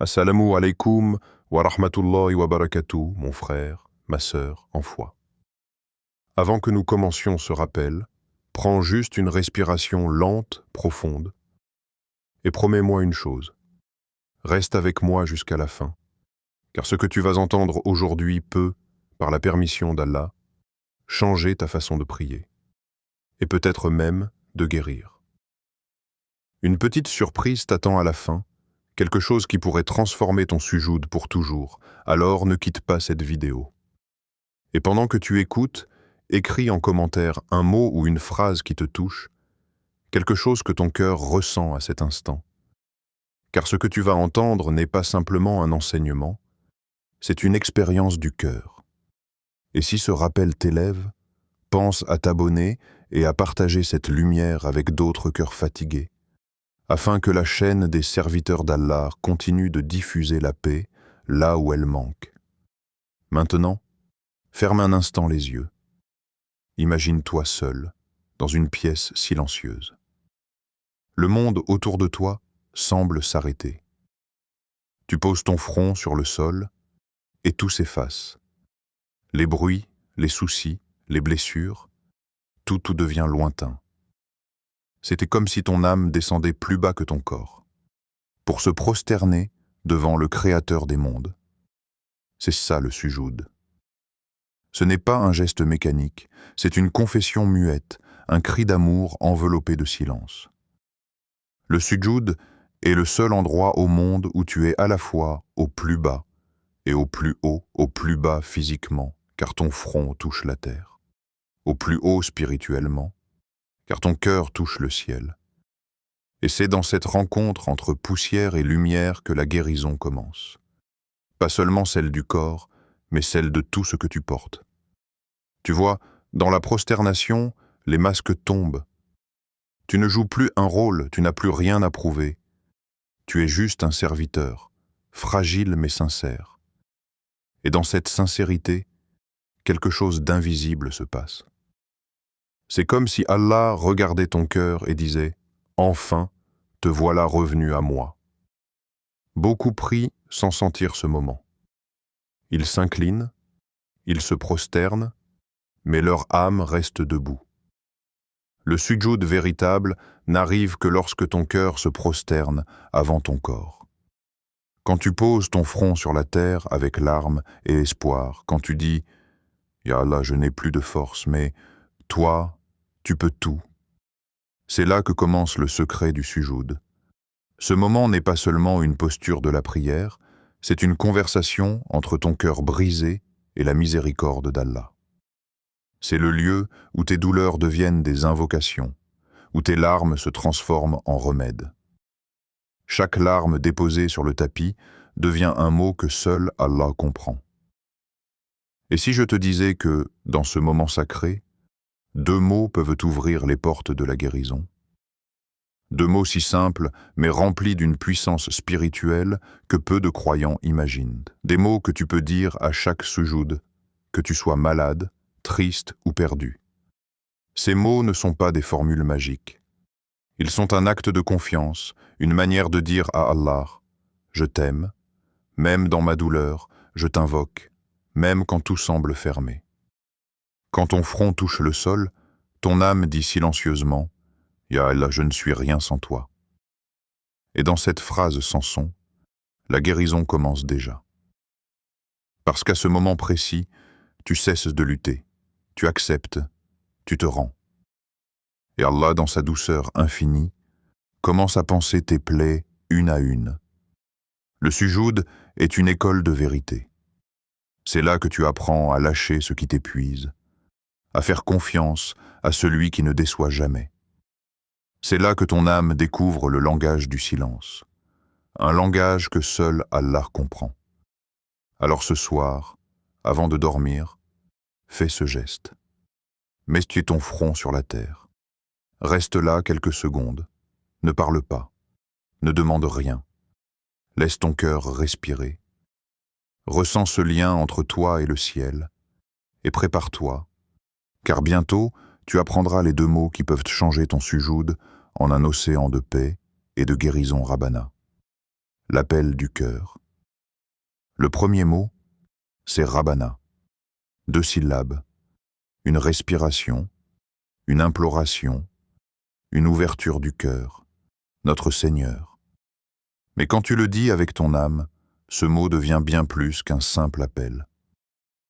Assalamu alaikum wa rahmatullahi wa barakatuh, mon frère, ma sœur en foi. Avant que nous commencions ce rappel, prends juste une respiration lente, profonde, et promets-moi une chose. Reste avec moi jusqu'à la fin, car ce que tu vas entendre aujourd'hui peut, par la permission d'Allah, changer ta façon de prier, et peut-être même de guérir. Une petite surprise t'attend à la fin, quelque chose qui pourrait transformer ton sujoud pour toujours, alors ne quitte pas cette vidéo. Et pendant que tu écoutes, écris en commentaire un mot ou une phrase qui te touche, quelque chose que ton cœur ressent à cet instant. Car ce que tu vas entendre n'est pas simplement un enseignement, c'est une expérience du cœur. Et si ce rappel t'élève, pense à t'abonner et à partager cette lumière avec d'autres cœurs fatigués, afin que la chaîne des serviteurs d'Allah continue de diffuser la paix là où elle manque. Maintenant, ferme un instant les yeux. Imagine-toi seul, dans une pièce silencieuse. Le monde autour de toi semble s'arrêter. Tu poses ton front sur le sol et tout s'efface. Les bruits, les soucis, les blessures, tout devient lointain. C'était comme si ton âme descendait plus bas que ton corps, pour se prosterner devant le Créateur des mondes. C'est ça le sujoud. Ce n'est pas un geste mécanique, c'est une confession muette, un cri d'amour enveloppé de silence. Le sujoud est le seul endroit au monde où tu es à la fois au plus bas et au plus haut, au plus bas physiquement, car ton front touche la terre, au plus haut spirituellement, car ton cœur touche le ciel. Et c'est dans cette rencontre entre poussière et lumière que la guérison commence. Pas seulement celle du corps, mais celle de tout ce que tu portes. Tu vois, dans la prosternation, les masques tombent. Tu ne joues plus un rôle, tu n'as plus rien à prouver. Tu es juste un serviteur, fragile mais sincère. Et dans cette sincérité, quelque chose d'invisible se passe. C'est comme si Allah regardait ton cœur et disait « Enfin, te voilà revenu à moi ». Beaucoup prient sans sentir ce moment. Ils s'inclinent, ils se prosternent, mais leur âme reste debout. Le sujoud véritable n'arrive que lorsque ton cœur se prosterne avant ton corps. Quand tu poses ton front sur la terre avec larmes et espoir, quand tu dis « Ya Allah, je n'ai plus de force, mais toi, tu peux tout », c'est là que commence le secret du sujoud. Ce moment n'est pas seulement une posture de la prière, c'est une conversation entre ton cœur brisé et la miséricorde d'Allah. C'est le lieu où tes douleurs deviennent des invocations, où tes larmes se transforment en remèdes. Chaque larme déposée sur le tapis devient un mot que seul Allah comprend. Et si je te disais que, dans ce moment sacré, 2 mots peuvent ouvrir les portes de la guérison? 2 mots si simples, mais remplis d'une puissance spirituelle que peu de croyants imaginent. Des mots que tu peux dire à chaque sujoud, que tu sois malade, triste ou perdu. Ces mots ne sont pas des formules magiques. Ils sont un acte de confiance, une manière de dire à Allah « Je t'aime, même dans ma douleur, je t'invoque, même quand tout semble fermé ». Quand ton front touche le sol, ton âme dit silencieusement « Ya Allah, je ne suis rien sans toi ». Et dans cette phrase sans son, la guérison commence déjà. Parce qu'à ce moment précis, tu cesses de lutter, tu acceptes, tu te rends. Et Allah, dans sa douceur infinie, commence à panser tes plaies une à une. Le sujoud est une école de vérité. C'est là que tu apprends à lâcher ce qui t'épuise, à faire confiance à celui qui ne déçoit jamais. C'est là que ton âme découvre le langage du silence, un langage que seul Allah comprend. Alors ce soir, avant de dormir, fais ce geste. Mets ton front sur la terre. Reste là quelques secondes. Ne parle pas. Ne demande rien. Laisse ton cœur respirer. Ressens ce lien entre toi et le ciel. Et prépare-toi, car bientôt, tu apprendras les 2 mots qui peuvent changer ton sujoud en un océan de paix et de guérison rabbana. l'appel du cœur. Le premier mot, c'est Rabbana. 2 syllabes, une respiration, une imploration, une ouverture du cœur, notre Seigneur. Mais quand tu le dis avec ton âme, ce mot devient bien plus qu'un simple appel.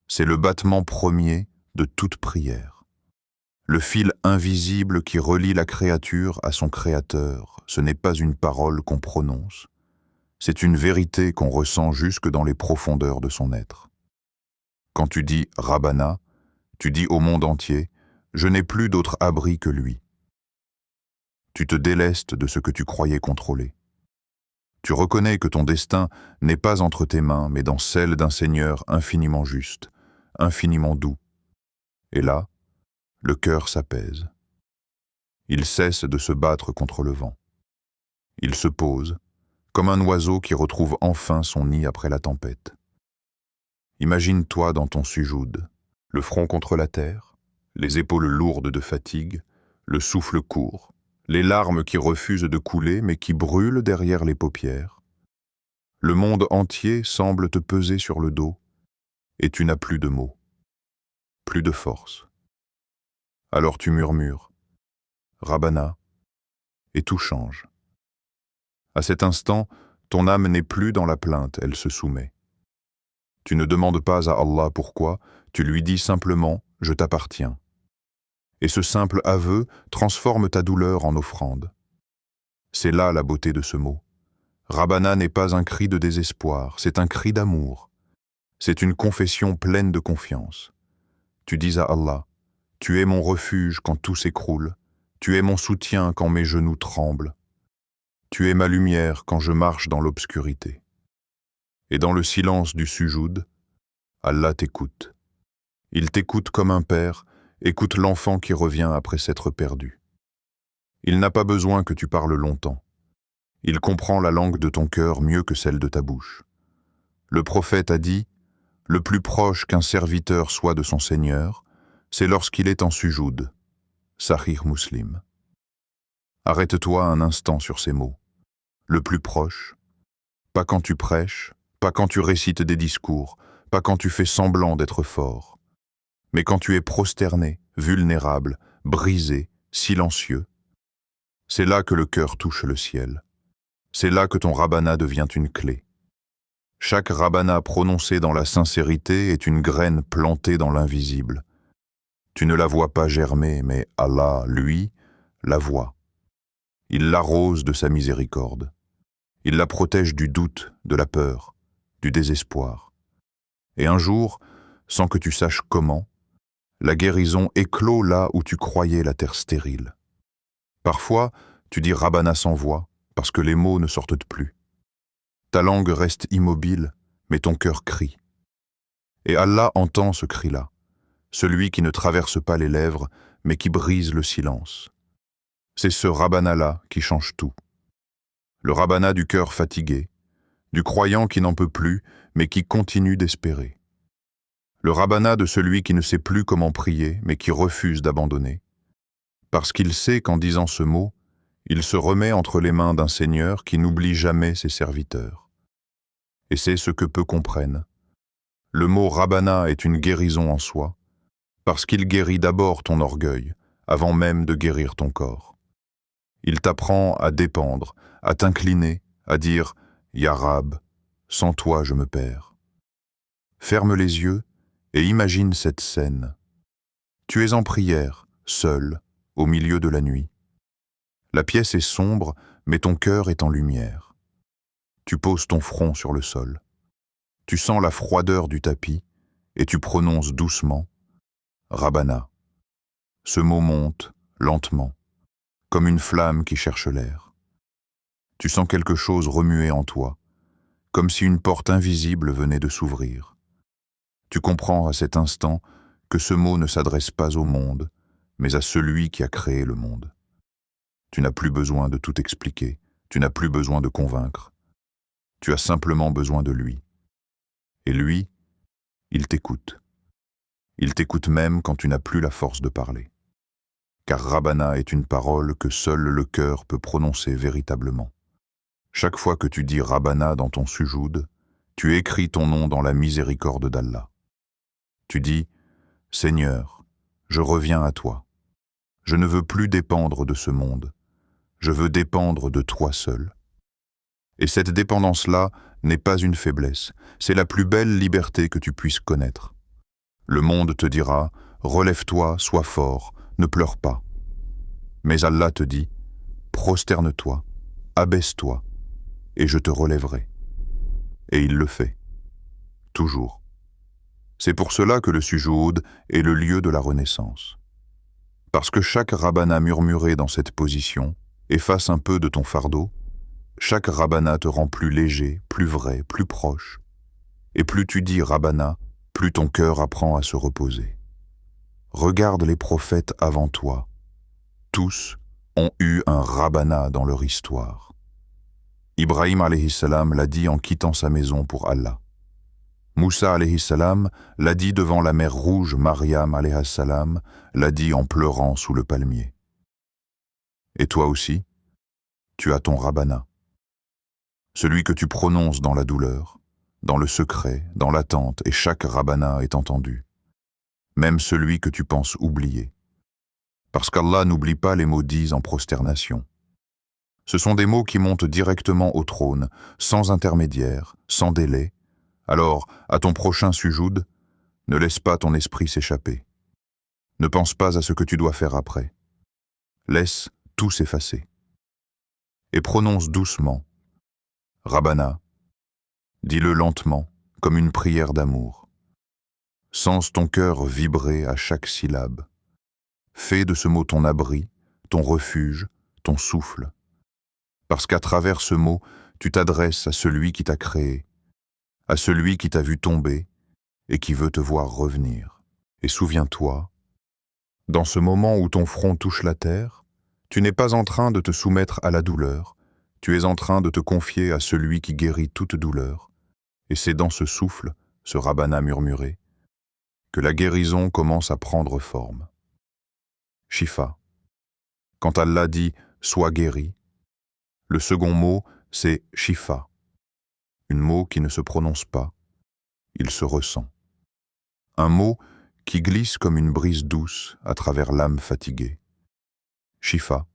C'est le battement premier de toute prière. Le fil invisible qui relie la créature à son Créateur, ce n'est pas une parole qu'on prononce, c'est une vérité qu'on ressent jusque dans les profondeurs de son être. Quand tu dis « Rabbana », tu dis au monde entier « Je n'ai plus d'autre abri que lui ». Tu te délestes de ce que tu croyais contrôler. Tu reconnais que ton destin n'est pas entre tes mains, mais dans celle d'un Seigneur infiniment juste, infiniment doux. Et là, le cœur s'apaise. Il cesse de se battre contre le vent. Il se pose, comme un oiseau qui retrouve enfin son nid après la tempête. Imagine-toi dans ton sujoud, le front contre la terre, les épaules lourdes de fatigue, le souffle court, les larmes qui refusent de couler mais qui brûlent derrière les paupières. Le monde entier semble te peser sur le dos et tu n'as plus de mots, plus de force. Alors tu murmures « Rabbana » et tout change. À cet instant, ton âme n'est plus dans la plainte, elle se soumet. Tu ne demandes pas à Allah pourquoi, tu lui dis simplement « Je t'appartiens ». Et ce simple aveu transforme ta douleur en offrande. C'est là la beauté de ce mot. Rabbana n'est pas un cri de désespoir, c'est un cri d'amour. C'est une confession pleine de confiance. Tu dis à Allah, « Tu es mon refuge quand tout s'écroule, tu es mon soutien quand mes genoux tremblent, tu es ma lumière quand je marche dans l'obscurité. » Et dans le silence du sujoud, Allah t'écoute. Il t'écoute comme un père écoute l'enfant qui revient après s'être perdu. Il n'a pas besoin que tu parles longtemps. Il comprend la langue de ton cœur mieux que celle de ta bouche. Le prophète a dit, « Le plus proche qu'un serviteur soit de son Seigneur, c'est lorsqu'il est en sujoud. » Sahih Muslim. Arrête-toi un instant sur ces mots. Le plus proche, pas quand tu prêches, pas quand tu récites des discours, pas quand tu fais semblant d'être fort, mais quand tu es prosterné, vulnérable, brisé, silencieux. C'est là que le cœur touche le ciel. C'est là que ton rabbana devient une clé. Chaque rabbana prononcé dans la sincérité est une graine plantée dans l'invisible. Tu ne la vois pas germer, mais Allah, lui, la voit. Il l'arrose de sa miséricorde. Il la protège du doute, de la peur, du désespoir. Et un jour, sans que tu saches comment, la guérison éclot là où tu croyais la terre stérile. Parfois, tu dis Rabbana sans voix, parce que les mots ne sortent plus. Ta langue reste immobile, mais ton cœur crie. Et Allah entend ce cri-là, celui qui ne traverse pas les lèvres, mais qui brise le silence. C'est ce Rabbana-là qui change tout. Le Rabbana du cœur fatigué, du croyant qui n'en peut plus, mais qui continue d'espérer. Le Rabbana de celui qui ne sait plus comment prier, mais qui refuse d'abandonner. Parce qu'il sait qu'en disant ce mot, il se remet entre les mains d'un Seigneur qui n'oublie jamais ses serviteurs. Et c'est ce que peu comprennent. Le mot Rabbana est une guérison en soi, parce qu'il guérit d'abord ton orgueil, avant même de guérir ton corps. Il t'apprend à dépendre, à t'incliner, à dire « Ya Rab, sans toi je me perds ». Ferme les yeux et imagine cette scène. Tu es en prière, seul, au milieu de la nuit. La pièce est sombre, mais ton cœur est en lumière. Tu poses ton front sur le sol. Tu sens la froideur du tapis et tu prononces doucement « Rabbana ». Ce mot monte, lentement, comme une flamme qui cherche l'air. Tu sens quelque chose remuer en toi, comme si une porte invisible venait de s'ouvrir. Tu comprends à cet instant que ce mot ne s'adresse pas au monde, mais à celui qui a créé le monde. Tu n'as plus besoin de tout expliquer, tu n'as plus besoin de convaincre. Tu as simplement besoin de lui. Et lui, il t'écoute. Il t'écoute même quand tu n'as plus la force de parler. Car Rabbana est une parole que seul le cœur peut prononcer véritablement. Chaque fois que tu dis Rabbana dans ton sujoud, tu écris ton nom dans la miséricorde d'Allah. Tu dis « Seigneur, je reviens à toi. Je ne veux plus dépendre de ce monde. Je veux dépendre de toi seul. » Et cette dépendance-là n'est pas une faiblesse, c'est la plus belle liberté que tu puisses connaître. Le monde te dira « Relève-toi, sois fort, ne pleure pas. » Mais Allah te dit « Prosterne-toi, abaisse-toi, et je te relèverai. » Et il le fait. Toujours. C'est pour cela que le sujoud est le lieu de la renaissance. Parce que chaque rabbana murmuré dans cette position efface un peu de ton fardeau, chaque rabbana te rend plus léger, plus vrai, plus proche. Et plus tu dis rabbana, plus ton cœur apprend à se reposer. Regarde les prophètes avant toi. Tous ont eu un rabbana dans leur histoire. Ibrahim alayhi salam l'a dit en quittant sa maison pour Allah. Moussa alayhi salam l'a dit devant la mer Rouge, Mariam alayhi salam l'a dit en pleurant sous le palmier. Et toi aussi, tu as ton rabbana. Celui que tu prononces dans la douleur, dans le secret, dans l'attente, et chaque rabbana est entendu. Même celui que tu penses oublier. Parce qu'Allah n'oublie pas les mots dits en prosternation. Ce sont des mots qui montent directement au trône, sans intermédiaire, sans délai. Alors, à ton prochain sujoud, ne laisse pas ton esprit s'échapper. Ne pense pas à ce que tu dois faire après. Laisse tout s'effacer. Et prononce doucement. Rabbana. Dis-le lentement, comme une prière d'amour. Sens ton cœur vibrer à chaque syllabe. Fais de ce mot ton abri, ton refuge, ton souffle. Parce qu'à travers ce mot, tu t'adresses à celui qui t'a créé, à celui qui t'a vu tomber et qui veut te voir revenir. Et souviens-toi, dans ce moment où ton front touche la terre, tu n'es pas en train de te soumettre à la douleur, tu es en train de te confier à celui qui guérit toute douleur. Et c'est dans ce souffle, ce rabbana murmuré, que la guérison commence à prendre forme. Shifa. Quand Allah dit « sois guéri », le second mot, c'est « shifa », un mot qui ne se prononce pas, il se ressent. Un mot qui glisse comme une brise douce à travers l'âme fatiguée. Shifa,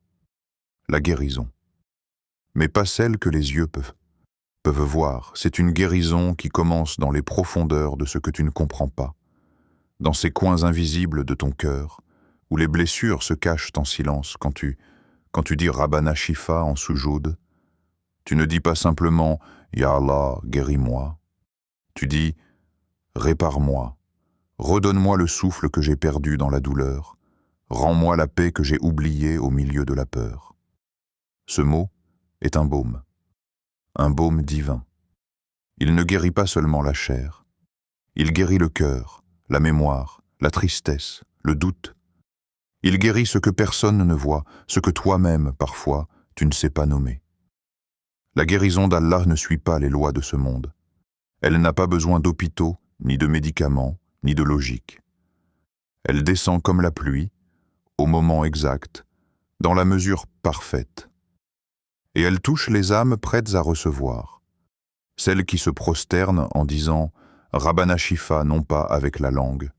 la guérison. Mais pas celle que les yeux peuvent voir, c'est une guérison qui commence dans les profondeurs de ce que tu ne comprends pas, dans ces coins invisibles de ton cœur, où les blessures se cachent en silence quand tu dis Rabbana Shifa en sujoud. Tu ne dis pas simplement Ya Allah, guéris-moi. Tu dis répare-moi, redonne-moi le souffle que j'ai perdu dans la douleur, rends-moi la paix que j'ai oubliée au milieu de la peur. Ce mot est un baume divin. Il ne guérit pas seulement la chair, il guérit le cœur, la mémoire, la tristesse, le doute. Il guérit ce que personne ne voit, ce que toi-même, parfois, tu ne sais pas nommer. La guérison d'Allah ne suit pas les lois de ce monde. Elle n'a pas besoin d'hôpitaux, ni de médicaments, ni de logique. Elle descend comme la pluie, au moment exact, dans la mesure parfaite. Et elle touche les âmes prêtes à recevoir, celles qui se prosternent en disant « Rabbana Shifa » non pas avec la langue,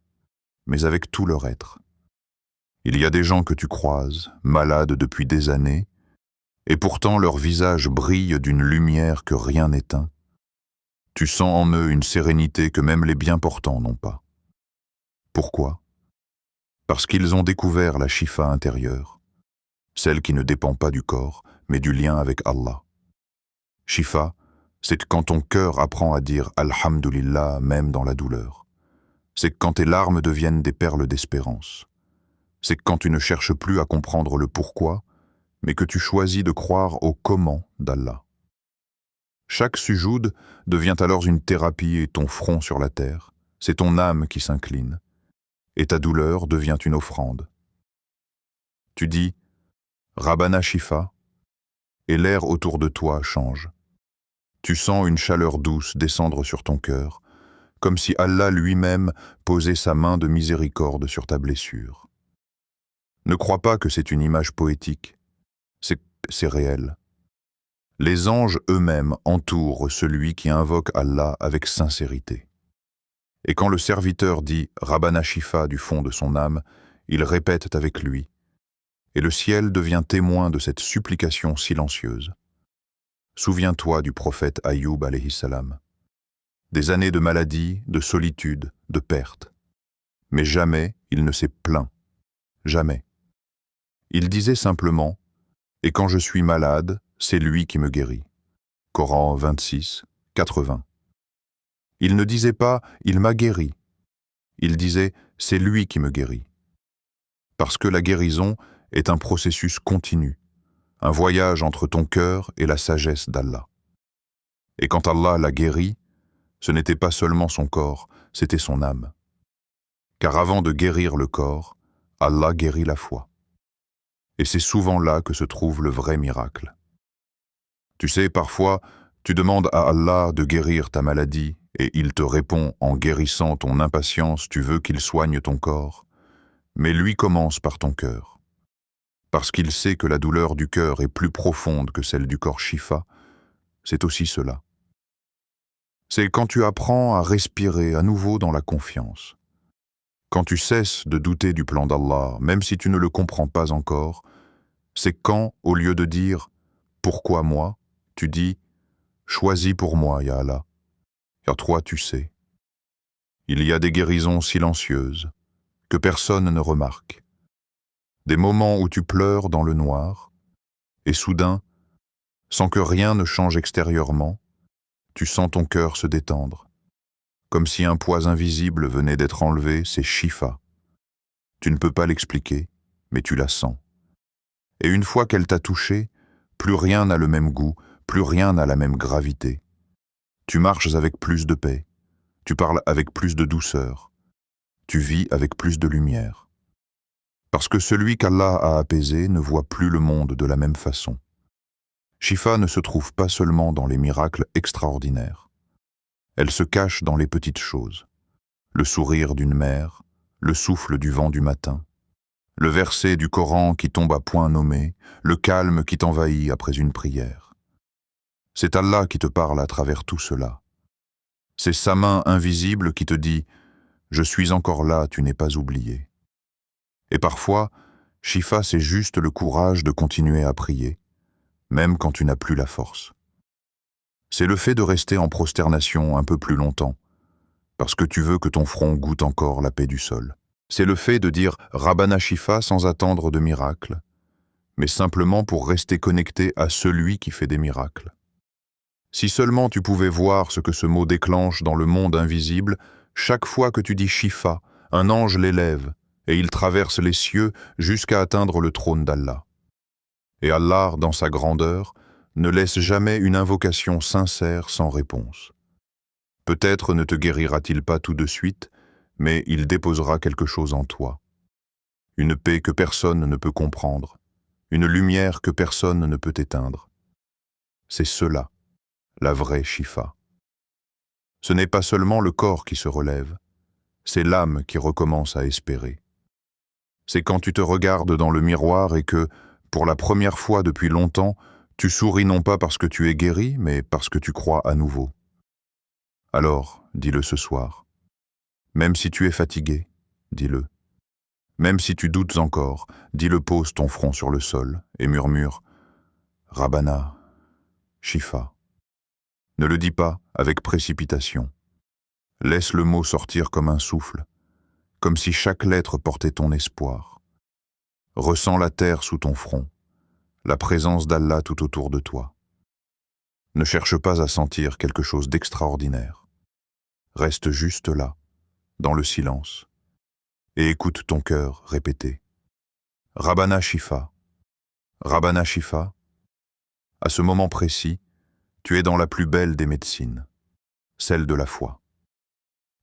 mais avec tout leur être. Il y a des gens que tu croises, malades depuis des années, et pourtant leur visage brille d'une lumière que rien n'éteint. Tu sens en eux une sérénité que même les bien portants n'ont pas. Pourquoi? Parce qu'ils ont découvert la Shifa intérieure, celle qui ne dépend pas du corps, mais du lien avec Allah. Shifa, c'est quand ton cœur apprend à dire Alhamdulillah même dans la douleur. C'est quand tes larmes deviennent des perles d'espérance. C'est quand tu ne cherches plus à comprendre le pourquoi, mais que tu choisis de croire au comment d'Allah. Chaque sujoud devient alors une thérapie et ton front sur la terre, c'est ton âme qui s'incline, et ta douleur devient une offrande. Tu dis Rabbana Shifa, et l'air autour de toi change. Tu sens une chaleur douce descendre sur ton cœur, comme si Allah lui-même posait sa main de miséricorde sur ta blessure. Ne crois pas que c'est une image poétique, c'est réel. Les anges eux-mêmes entourent celui qui invoque Allah avec sincérité. Et quand le serviteur dit « Rabbana Shifa » du fond de son âme, ils répètent avec lui, et le ciel devient témoin de cette supplication silencieuse. Souviens-toi du prophète Ayoub alayhi salam. Des années de maladie, de solitude, de perte. Mais jamais il ne s'est plaint. Jamais. Il disait simplement « Et quand je suis malade, c'est lui qui me guérit ». Coran 26, 80. Il ne disait pas « Il m'a guéri ». Il disait « C'est lui qui me guérit ». Parce que la guérison est un processus continu, un voyage entre ton cœur et la sagesse d'Allah. Et quand Allah l'a guéri, ce n'était pas seulement son corps, c'était son âme. Car avant de guérir le corps, Allah guérit la foi. Et c'est souvent là que se trouve le vrai miracle. Tu sais, parfois, tu demandes à Allah de guérir ta maladie et il te répond en guérissant ton impatience, tu veux qu'il soigne ton corps. Mais lui commence par ton cœur. Parce qu'il sait que la douleur du cœur est plus profonde que celle du corps Shifa, c'est aussi cela. C'est quand tu apprends à respirer à nouveau dans la confiance. Quand tu cesses de douter du plan d'Allah, même si tu ne le comprends pas encore, c'est quand, au lieu de dire « Pourquoi moi ?», tu dis « Choisis pour moi, ya Allah, car toi tu sais. » Il y a des guérisons silencieuses que personne ne remarque. Des moments où tu pleures dans le noir, et soudain, sans que rien ne change extérieurement, tu sens ton cœur se détendre. Comme si un poids invisible venait d'être enlevé, c'est Shifa. Tu ne peux pas l'expliquer, mais tu la sens. Et une fois qu'elle t'a touché, plus rien n'a le même goût, plus rien n'a la même gravité. Tu marches avec plus de paix, tu parles avec plus de douceur, tu vis avec plus de lumière. Parce que celui qu'Allah a apaisé ne voit plus le monde de la même façon. Shifa ne se trouve pas seulement dans les miracles extraordinaires. Elle se cache dans les petites choses. Le sourire d'une mère, le souffle du vent du matin, le verset du Coran qui tombe à point nommé, le calme qui t'envahit après une prière. C'est Allah qui te parle à travers tout cela. C'est sa main invisible qui te dit « Je suis encore là, tu n'es pas oublié ». Et parfois, Shifa, c'est juste le courage de continuer à prier, même quand tu n'as plus la force. C'est le fait de rester en prosternation un peu plus longtemps, parce que tu veux que ton front goûte encore la paix du sol. C'est le fait de dire « Rabbana Shifa » sans attendre de miracle, mais simplement pour rester connecté à celui qui fait des miracles. Si seulement tu pouvais voir ce que ce mot déclenche dans le monde invisible, chaque fois que tu dis Shifa, un ange l'élève, et il traverse les cieux jusqu'à atteindre le trône d'Allah. Et Allah, dans sa grandeur, ne laisse jamais une invocation sincère sans réponse. Peut-être ne te guérira-t-il pas tout de suite, mais il déposera quelque chose en toi. Une paix que personne ne peut comprendre, une lumière que personne ne peut éteindre. C'est cela, la vraie Shifa. Ce n'est pas seulement le corps qui se relève, c'est l'âme qui recommence à espérer. C'est quand tu te regardes dans le miroir et que, pour la première fois depuis longtemps, tu souris non pas parce que tu es guéri, mais parce que tu crois à nouveau. Alors, dis-le ce soir. Même si tu es fatigué, dis-le. Même si tu doutes encore, dis-le, pose ton front sur le sol et murmure « Rabbana, Shifa ». Ne le dis pas avec précipitation. Laisse le mot sortir comme un souffle, comme si chaque lettre portait ton espoir. Ressens la terre sous ton front, la présence d'Allah tout autour de toi. Ne cherche pas à sentir quelque chose d'extraordinaire. Reste juste là, dans le silence, et écoute ton cœur répéter « Rabbana Shifa, Rabbana Shifa ». À ce moment précis, tu es dans la plus belle des médecines, celle de la foi.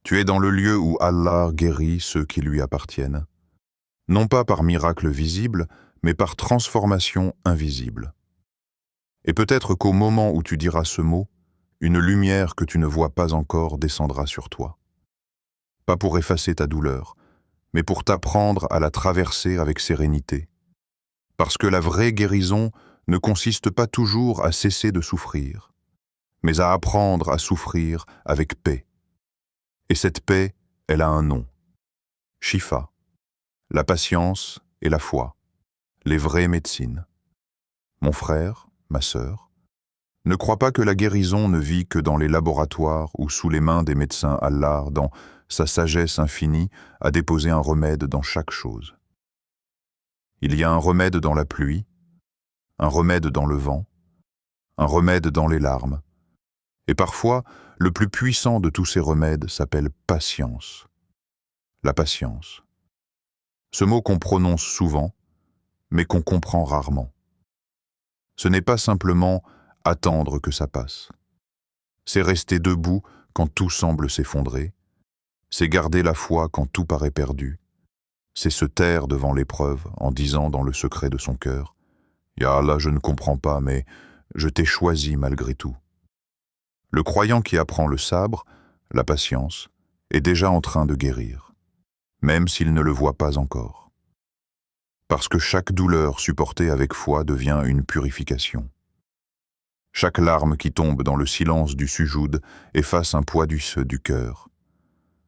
Tu es dans le lieu où Allah guérit ceux qui lui appartiennent, non pas par miracle visible, mais par transformation invisible. Et peut-être qu'au moment où tu diras ce mot, une lumière que tu ne vois pas encore descendra sur toi. Pas pour effacer ta douleur, mais pour t'apprendre à la traverser avec sérénité. Parce que la vraie guérison ne consiste pas toujours à cesser de souffrir, mais à apprendre à souffrir avec paix. Et cette paix, elle a un nom. Shifa, la patience et la foi, les vraies médecines. Mon frère, ma sœur, ne crois pas que la guérison ne vit que dans les laboratoires ou sous les mains des médecins. Allah, dans sa sagesse infinie, a déposé un remède dans chaque chose. Il y a un remède dans la pluie, un remède dans le vent, un remède dans les larmes. Et parfois, le plus puissant de tous ces remèdes s'appelle patience. La patience. Ce mot qu'on prononce souvent, mais qu'on comprend rarement. Ce n'est pas simplement attendre que ça passe. C'est rester debout quand tout semble s'effondrer. C'est garder la foi quand tout paraît perdu. C'est se taire devant l'épreuve en disant dans le secret de son cœur « Ya Allah, je ne comprends pas, mais je t'ai choisi malgré tout ». Le croyant qui apprend le sabre, la patience, est déjà en train de guérir, même s'il ne le voit pas encore. Parce que chaque douleur supportée avec foi devient une purification. Chaque larme qui tombe dans le silence du sujoud efface un poids du cœur.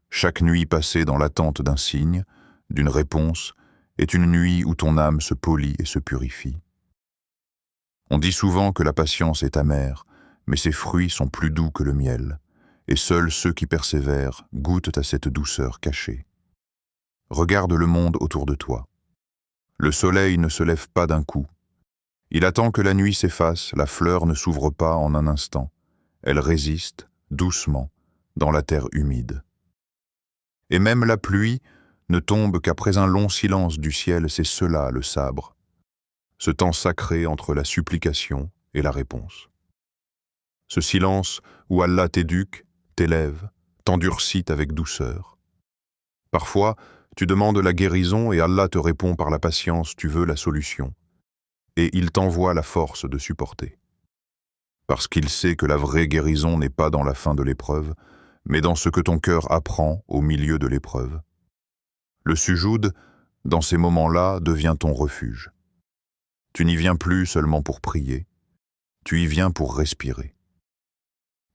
Chaque nuit passée dans l'attente d'un signe, d'une réponse, est une nuit où ton âme se polit et se purifie. On dit souvent que la patience est amère, mais ses fruits sont plus doux que le miel, et seuls ceux qui persévèrent goûtent à cette douceur cachée. Regarde le monde autour de toi. Le soleil ne se lève pas d'un coup. Il attend que la nuit s'efface, la fleur ne s'ouvre pas en un instant. Elle résiste, doucement, dans la terre humide. Et même la pluie ne tombe qu'après un long silence du ciel, c'est cela le sabre. Ce temps sacré entre la supplication et la réponse. Ce silence où Allah t'éduque, t'élève, t'endurcit avec douceur. Parfois, tu demandes la guérison et Allah te répond par la patience, tu veux la solution. Et il t'envoie la force de supporter. Parce qu'il sait que la vraie guérison n'est pas dans la fin de l'épreuve, mais dans ce que ton cœur apprend au milieu de l'épreuve. Le sujoud, dans ces moments-là, devient ton refuge. Tu n'y viens plus seulement pour prier, tu y viens pour respirer.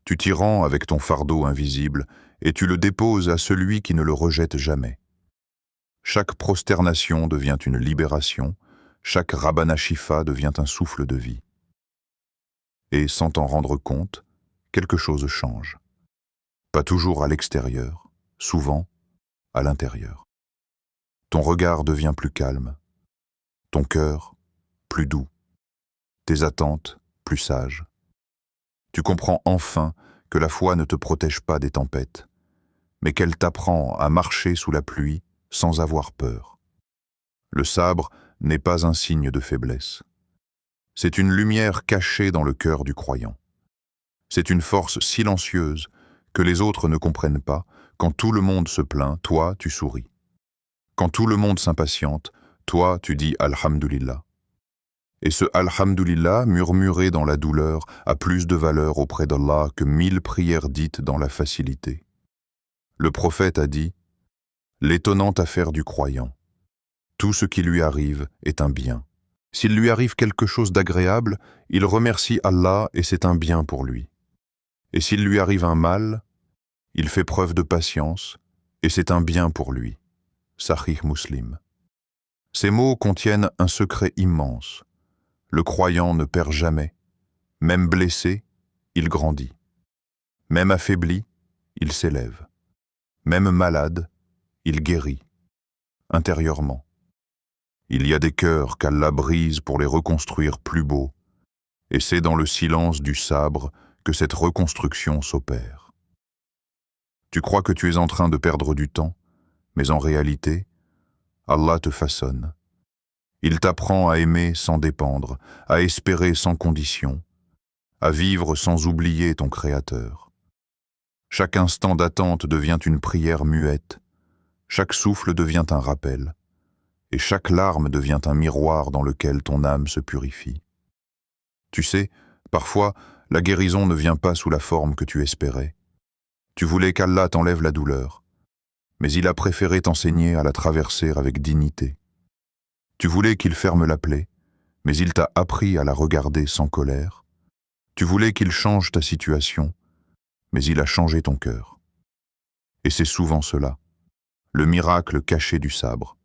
Tu t'y rends avec ton fardeau invisible et tu le déposes à celui qui ne le rejette jamais. Chaque prosternation devient une libération, chaque Rabbana Shifa devient un souffle de vie. Et sans t'en rendre compte, quelque chose change. Pas toujours à l'extérieur, souvent à l'intérieur. Ton regard devient plus calme, ton cœur plus doux, tes attentes plus sages. Tu comprends enfin que la foi ne te protège pas des tempêtes, mais qu'elle t'apprend à marcher sous la pluie sans avoir peur. Le sabre n'est pas un signe de faiblesse. C'est une lumière cachée dans le cœur du croyant. C'est une force silencieuse que les autres ne comprennent pas. Quand tout le monde se plaint, toi, tu souris. Quand tout le monde s'impatiente, toi, tu dis « Alhamdulillah ». Et ce « Alhamdulillah » murmuré dans la douleur a plus de valeur auprès d'Allah que 1000 prières dites dans la facilité. Le prophète a dit « L'étonnante affaire du croyant. Tout ce qui lui arrive est un bien. S'il lui arrive quelque chose d'agréable, il remercie Allah et c'est un bien pour lui. Et s'il lui arrive un mal, il fait preuve de patience et c'est un bien pour lui. » Sahih Muslim. Ces mots contiennent un secret immense. Le croyant ne perd jamais. Même blessé, il grandit. Même affaibli, il s'élève. Même malade, il guérit. Intérieurement. Il y a des cœurs qu'Allah brise pour les reconstruire plus beaux. Et c'est dans le silence du sabre que cette reconstruction s'opère. Tu crois que tu es en train de perdre du temps, mais en réalité, Allah te façonne. Il t'apprend à aimer sans dépendre, à espérer sans condition, à vivre sans oublier ton Créateur. Chaque instant d'attente devient une prière muette, chaque souffle devient un rappel, et chaque larme devient un miroir dans lequel ton âme se purifie. Tu sais, parfois, la guérison ne vient pas sous la forme que tu espérais. Tu voulais qu'Allah t'enlève la douleur, mais il a préféré t'enseigner à la traverser avec dignité. Tu voulais qu'il ferme la plaie, mais il t'a appris à la regarder sans colère. Tu voulais qu'il change ta situation, mais il a changé ton cœur. Et c'est souvent cela, le miracle caché du sabre.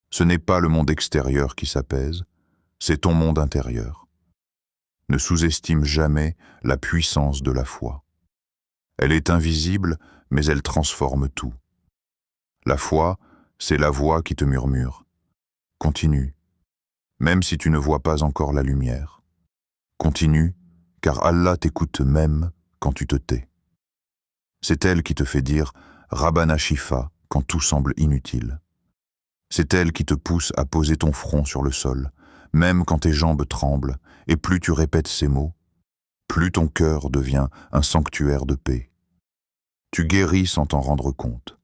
Ce n'est pas le monde extérieur qui s'apaise, c'est ton monde intérieur. Ne sous-estime jamais la puissance de la foi. Elle est invisible, mais elle transforme tout. La foi, c'est la voix qui te murmure. Continue, même si tu ne vois pas encore la lumière. Continue, car Allah t'écoute même quand tu te tais. C'est elle qui te fait dire « Rabbana Shifa » quand tout semble inutile. C'est elle qui te pousse à poser ton front sur le sol, même quand tes jambes tremblent, et plus tu répètes ces mots, plus ton cœur devient un sanctuaire de paix. Tu guéris sans t'en rendre compte.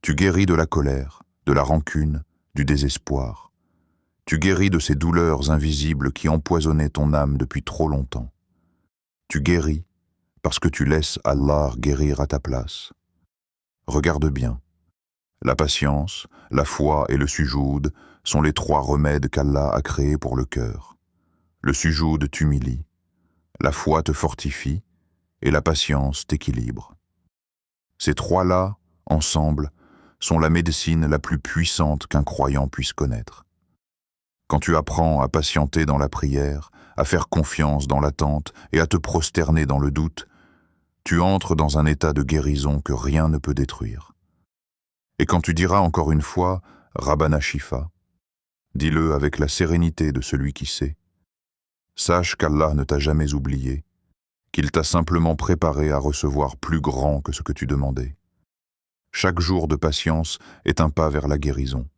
Tu guéris de la colère, de la rancune, du désespoir. Tu guéris de ces douleurs invisibles qui empoisonnaient ton âme depuis trop longtemps. Tu guéris parce que tu laisses Allah guérir à ta place. Regarde bien. La patience, la foi et le sujoud sont les 3 remèdes qu'Allah a créés pour le cœur. Le sujoud t'humilie, la foi te fortifie et la patience t'équilibre. Ces 3-là, ensemble, sont la médecine la plus puissante qu'un croyant puisse connaître. Quand tu apprends à patienter dans la prière, à faire confiance dans l'attente et à te prosterner dans le doute, tu entres dans un état de guérison que rien ne peut détruire. Et quand tu diras encore une fois « Rabbana Shifa », dis-le avec la sérénité de celui qui sait. Sache qu'Allah ne t'a jamais oublié, qu'il t'a simplement préparé à recevoir plus grand que ce que tu demandais. Chaque jour de patience est un pas vers la guérison.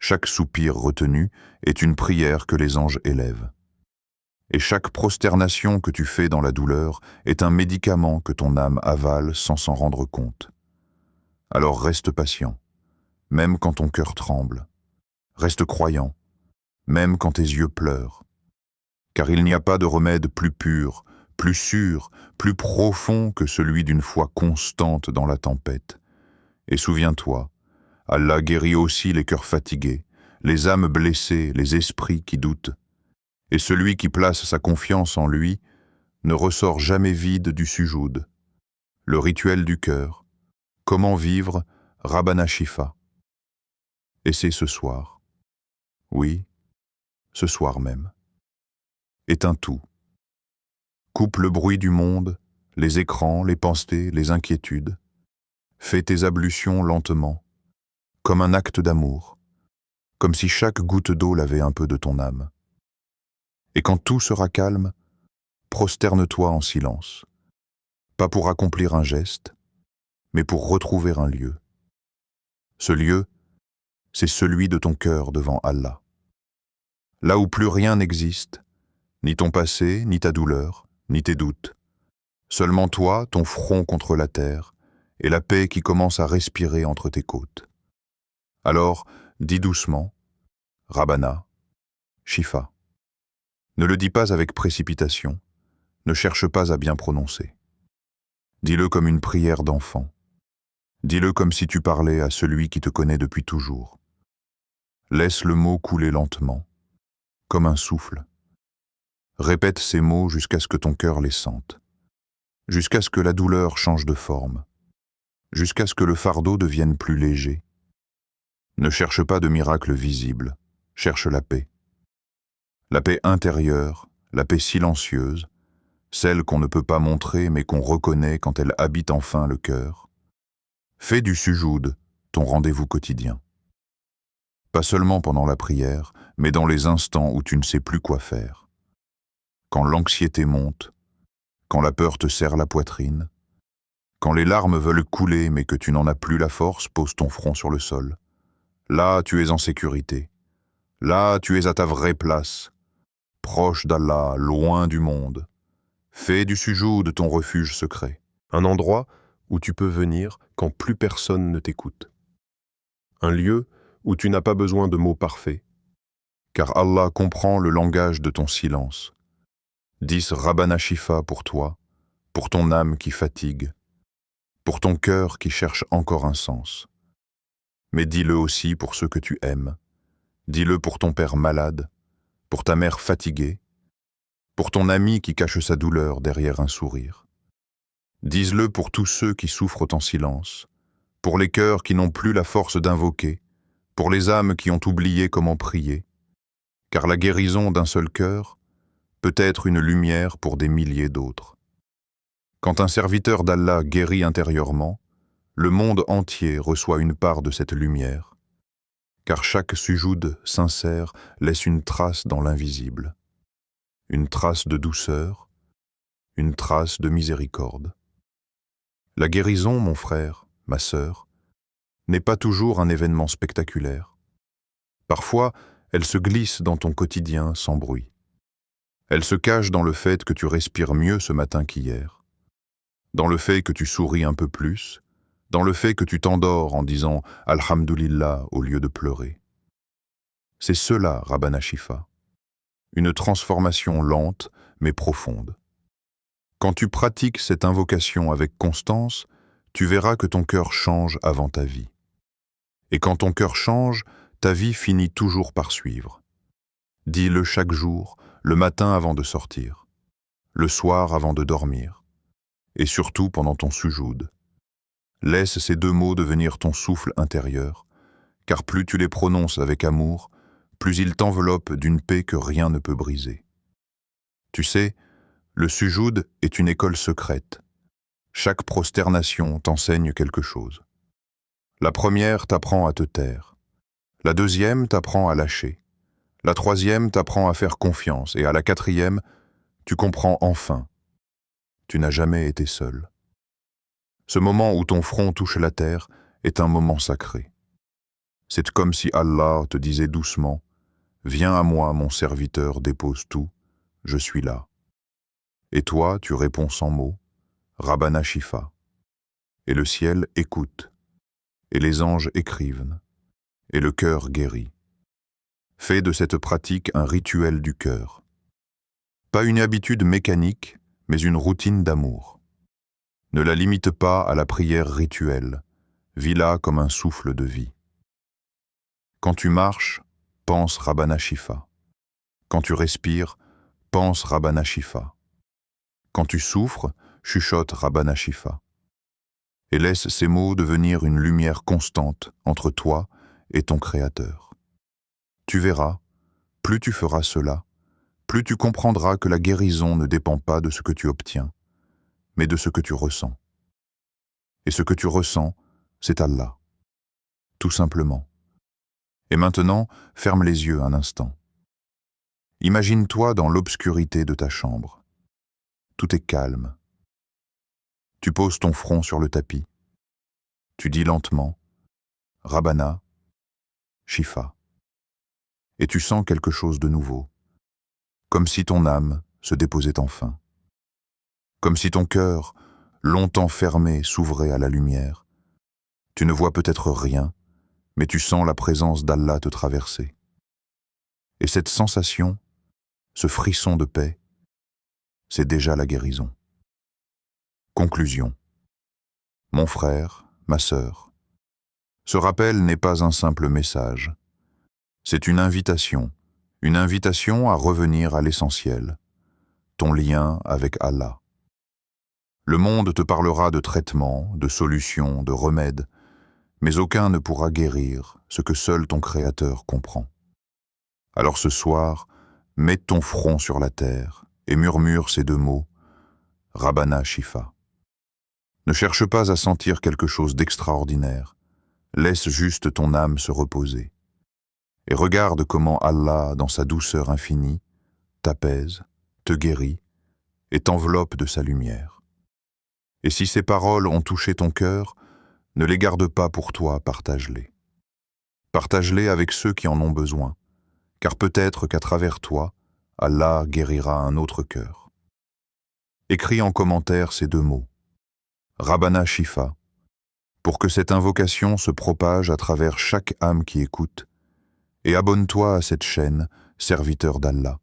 Chaque soupir retenu est une prière que les anges élèvent. Et chaque prosternation que tu fais dans la douleur est un médicament que ton âme avale sans s'en rendre compte. Alors reste patient, même quand ton cœur tremble. Reste croyant, même quand tes yeux pleurent. Car il n'y a pas de remède plus pur, plus sûr, plus profond que celui d'une foi constante dans la tempête. Et souviens-toi, Allah guérit aussi les cœurs fatigués, les âmes blessées, les esprits qui doutent. Et celui qui place sa confiance en lui ne ressort jamais vide du sujoud. Le rituel du cœur. Comment vivre Rabbana Shifa. Et c'est ce soir. Oui, ce soir même. Éteins tout. Coupe le bruit du monde, les écrans, les pensées, les inquiétudes. Fais tes ablutions lentement, comme un acte d'amour, comme si chaque goutte d'eau lavait un peu de ton âme. Et quand tout sera calme, prosterne-toi en silence, pas pour accomplir un geste, mais pour retrouver un lieu. Ce lieu, c'est celui de ton cœur devant Allah. Là où plus rien n'existe, ni ton passé, ni ta douleur, ni tes doutes. Seulement toi, ton front contre la terre, et la paix qui commence à respirer entre tes côtes. Alors, dis doucement, Rabbana, Shifa. Ne le dis pas avec précipitation, ne cherche pas à bien prononcer. Dis-le comme une prière d'enfant. Dis-le comme si tu parlais à celui qui te connaît depuis toujours. Laisse le mot couler lentement, comme un souffle. Répète ces mots jusqu'à ce que ton cœur les sente, jusqu'à ce que la douleur change de forme, jusqu'à ce que le fardeau devienne plus léger. Ne cherche pas de miracle visible, cherche la paix. La paix intérieure, la paix silencieuse, celle qu'on ne peut pas montrer mais qu'on reconnaît quand elle habite enfin le cœur. Fais du sujoud ton rendez-vous quotidien. Pas seulement pendant la prière, mais dans les instants où tu ne sais plus quoi faire. Quand l'anxiété monte, quand la peur te serre la poitrine, quand les larmes veulent couler mais que tu n'en as plus la force, pose ton front sur le sol. Là, tu es en sécurité. Là, tu es à ta vraie place, proche d'Allah, loin du monde. Fais du sujoud ton refuge secret. Un endroit où tu peux venir quand plus personne ne t'écoute. Un lieu où tu n'as pas besoin de mots parfaits, car Allah comprend le langage de ton silence. Dis Rabbana Shifa pour toi, pour ton âme qui fatigue, pour ton cœur qui cherche encore un sens. Mais dis-le aussi pour ceux que tu aimes. Dis-le pour ton père malade, pour ta mère fatiguée, pour ton ami qui cache sa douleur derrière un sourire. Dis-le pour tous ceux qui souffrent en silence, pour les cœurs qui n'ont plus la force d'invoquer, pour les âmes qui ont oublié comment prier, car la guérison d'un seul cœur peut être une lumière pour des milliers d'autres. Quand un serviteur d'Allah guérit intérieurement, le monde entier reçoit une part de cette lumière, car chaque sujoud sincère laisse une trace dans l'invisible, une trace de douceur, une trace de miséricorde. La guérison, mon frère, ma sœur, n'est pas toujours un événement spectaculaire. Parfois, elle se glisse dans ton quotidien sans bruit. Elle se cache dans le fait que tu respires mieux ce matin qu'hier, dans le fait que tu souris un peu plus, dans le fait que tu t'endors en disant « Alhamdulillah » au lieu de pleurer. C'est cela, Rabbana Shifa, une transformation lente mais profonde. Quand tu pratiques cette invocation avec constance, tu verras que ton cœur change avant ta vie. Et quand ton cœur change, ta vie finit toujours par suivre. Dis-le chaque jour, le matin avant de sortir, le soir avant de dormir, et surtout pendant ton sujoud. Laisse ces deux mots devenir ton souffle intérieur, car plus tu les prononces avec amour, plus ils t'enveloppent d'une paix que rien ne peut briser. Tu sais, le sujoud est une école secrète. Chaque prosternation t'enseigne quelque chose. La première t'apprend à te taire. La deuxième t'apprend à lâcher. La troisième t'apprend à faire confiance. Et à la quatrième, tu comprends enfin. Tu n'as jamais été seul. Ce moment où ton front touche la terre est un moment sacré. C'est comme si Allah te disait doucement « Viens à moi, mon serviteur, dépose tout, je suis là. » Et toi, tu réponds sans mots « Rabbana Shifa ». Et le ciel écoute, et les anges écrivent, et le cœur guérit. Fais de cette pratique un rituel du cœur. Pas une habitude mécanique, mais une routine d'amour. Ne la limite pas à la prière rituelle, vis-la comme un souffle de vie. Quand tu marches, pense Rabbana Shifa. Quand tu respires, pense Rabbana Shifa. Quand tu souffres, chuchote Rabbana Shifa. Et laisse ces mots devenir une lumière constante entre toi et ton Créateur. Tu verras, plus tu feras cela, plus tu comprendras que la guérison ne dépend pas de ce que tu obtiens, mais de ce que tu ressens. Et ce que tu ressens, c'est Allah. Tout simplement. Et maintenant, ferme les yeux un instant. Imagine-toi dans l'obscurité de ta chambre. Tout est calme. Tu poses ton front sur le tapis. Tu dis lentement « Rabbana, Shifa ». Et tu sens quelque chose de nouveau, comme si ton âme se déposait enfin. Comme si ton cœur, longtemps fermé, s'ouvrait à la lumière. Tu ne vois peut-être rien, mais tu sens la présence d'Allah te traverser. Et cette sensation, ce frisson de paix, c'est déjà la guérison. Conclusion. Mon frère, ma sœur, ce rappel n'est pas un simple message. C'est une invitation à revenir à l'essentiel, ton lien avec Allah. Le monde te parlera de traitements, de solutions, de remèdes, mais aucun ne pourra guérir ce que seul ton Créateur comprend. Alors ce soir, mets ton front sur la terre et murmure ces deux mots, Rabbana Shifa. Ne cherche pas à sentir quelque chose d'extraordinaire, laisse juste ton âme se reposer. Et regarde comment Allah, dans sa douceur infinie, t'apaise, te guérit et t'enveloppe de sa lumière. Et si ces paroles ont touché ton cœur, ne les garde pas pour toi, partage-les. Partage-les avec ceux qui en ont besoin, car peut-être qu'à travers toi, Allah guérira un autre cœur. Écris en commentaire ces deux mots, Rabbana Shifa, pour que cette invocation se propage à travers chaque âme qui écoute, et abonne-toi à cette chaîne, serviteur d'Allah,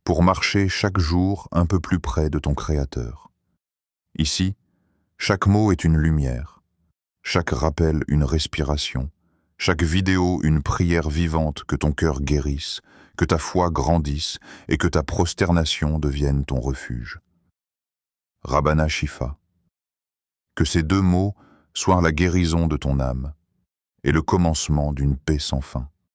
pour marcher chaque jour un peu plus près de ton Créateur. Ici, chaque mot est une lumière, chaque rappel une respiration, chaque vidéo une prière vivante, que ton cœur guérisse, que ta foi grandisse et que ta prosternation devienne ton refuge. Rabbana Shifa. Que ces deux mots soient la guérison de ton âme et le commencement d'une paix sans fin.